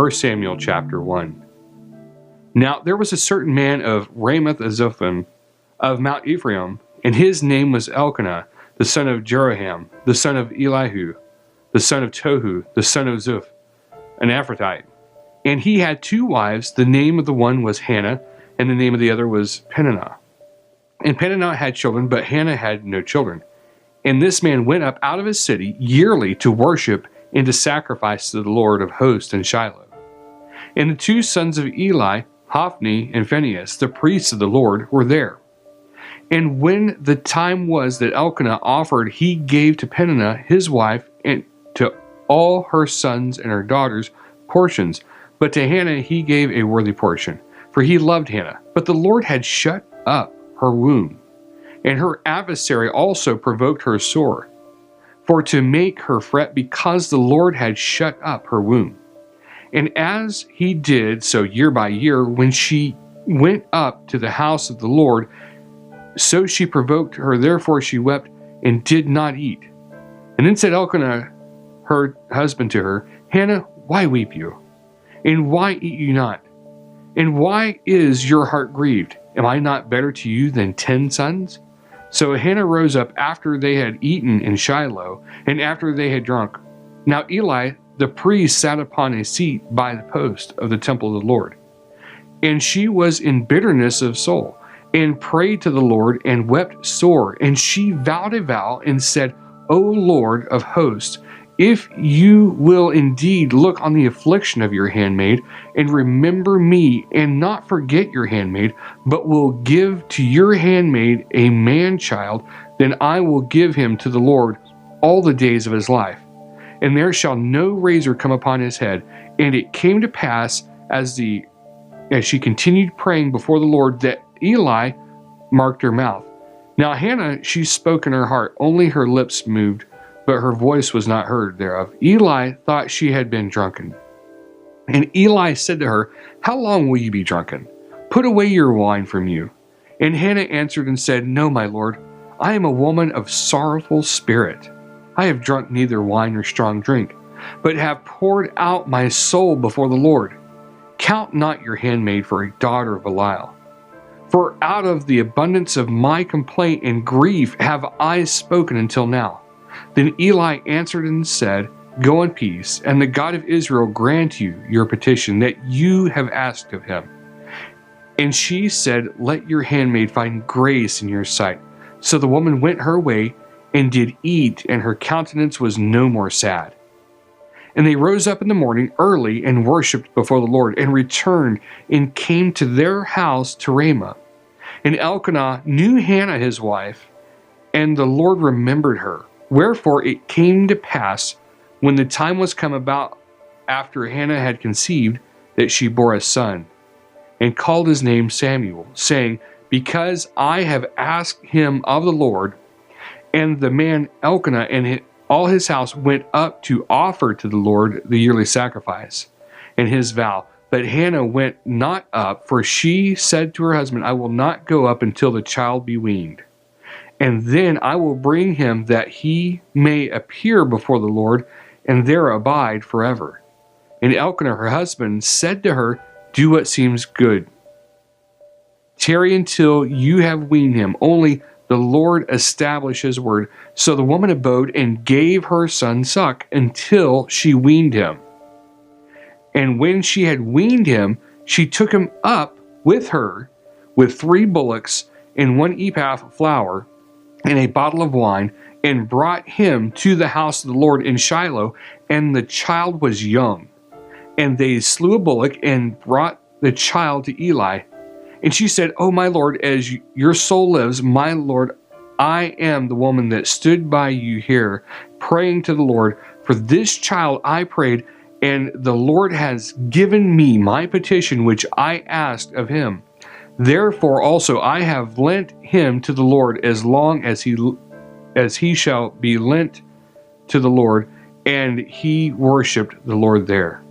1 Samuel chapter 1. Now there was a certain man of Ramoth-Zophim of Mount Ephraim, and his name was Elkanah, the son of Jeroham, the son of Elihu, the son of Tohu, the son of Zuph, an Ephrathite. And he had 2 wives. The name of the one was Hannah, and the name of the other was Peninnah. And Peninnah had children, but Hannah had no children. And this man went up out of his city yearly to worship and to sacrifice to the Lord of hosts in Shiloh. And the 2 sons of Eli, Hophni and Phinehas, the priests of the Lord, were there. And when the time was that Elkanah offered, he gave to Peninnah his wife and to all her sons and her daughters portions. But to Hannah he gave a worthy portion, for he loved Hannah. But the Lord had shut up her womb, and her adversary also provoked her sore, for to make her fret, because the Lord had shut up her womb. And as he did so year by year, when she went up to the house of the Lord, so she provoked her. Therefore she wept and did not eat. And then said Elkanah her husband to her, Hannah, why weep you? And why eat you not? And why is your heart grieved? Am I not better to you than 10 sons? So Hannah rose up after they had eaten in Shiloh, and after they had drunk. Now Eli the priest sat upon a seat by the post of the temple of the Lord. And she was in bitterness of soul, and prayed to the Lord, and wept sore. And she vowed a vow, and said, O Lord of hosts, if you will indeed look on the affliction of your handmaid, and remember me, and not forget your handmaid, but will give to your handmaid a man-child, then I will give him to the Lord all the days of his life. And there shall no razor come upon his head. And it came to pass, as she continued praying before the Lord, that Eli marked her mouth. Now Hannah, she spoke in her heart, only her lips moved, but her voice was not heard thereof. Eli thought she had been drunken. And Eli said to her, How long will you be drunken? Put away your wine from you. And Hannah answered and said, No, my lord, I am a woman of sorrowful spirit. I have drunk neither wine nor strong drink, but have poured out my soul before the Lord. Count not your handmaid for a daughter of Belial. For out of the abundance of my complaint and grief have I spoken until now. Then Eli answered and said, Go in peace, and the God of Israel grant you your petition that you have asked of him. And she said, Let your handmaid find grace in your sight. So the woman went her way, and did eat, and her countenance was no more sad. And they rose up in the morning early, and worshipped before the Lord, and returned, and came to their house to Ramah. And Elkanah knew Hannah his wife, and the Lord remembered her. Wherefore it came to pass, when the time was come about after Hannah had conceived, that she bore a son, and called his name Samuel, saying, Because I have asked him of the Lord. And the man Elkanah and all his house went up to offer to the Lord the yearly sacrifice and his vow. But Hannah went not up, for she said to her husband, I will not go up until the child be weaned. And then I will bring him, that he may appear before the Lord, and there abide forever. And Elkanah her husband said to her, Do what seems good. Tarry until you have weaned him. Only the Lord established his word. So the woman abode and gave her son suck until she weaned him. And when she had weaned him, she took him up with her with 3 bullocks and 1 ephah of flour and a bottle of wine, and brought him to the house of the Lord in Shiloh. And the child was young. And they slew a bullock and brought the child to Eli. And she said, O my Lord, as your soul lives, my Lord, I am the woman that stood by you here, praying to the Lord. For this child I prayed, and the Lord has given me my petition which I asked of him. Therefore also I have lent him to the Lord as long as he shall be lent to the Lord. And he worshipped the Lord there.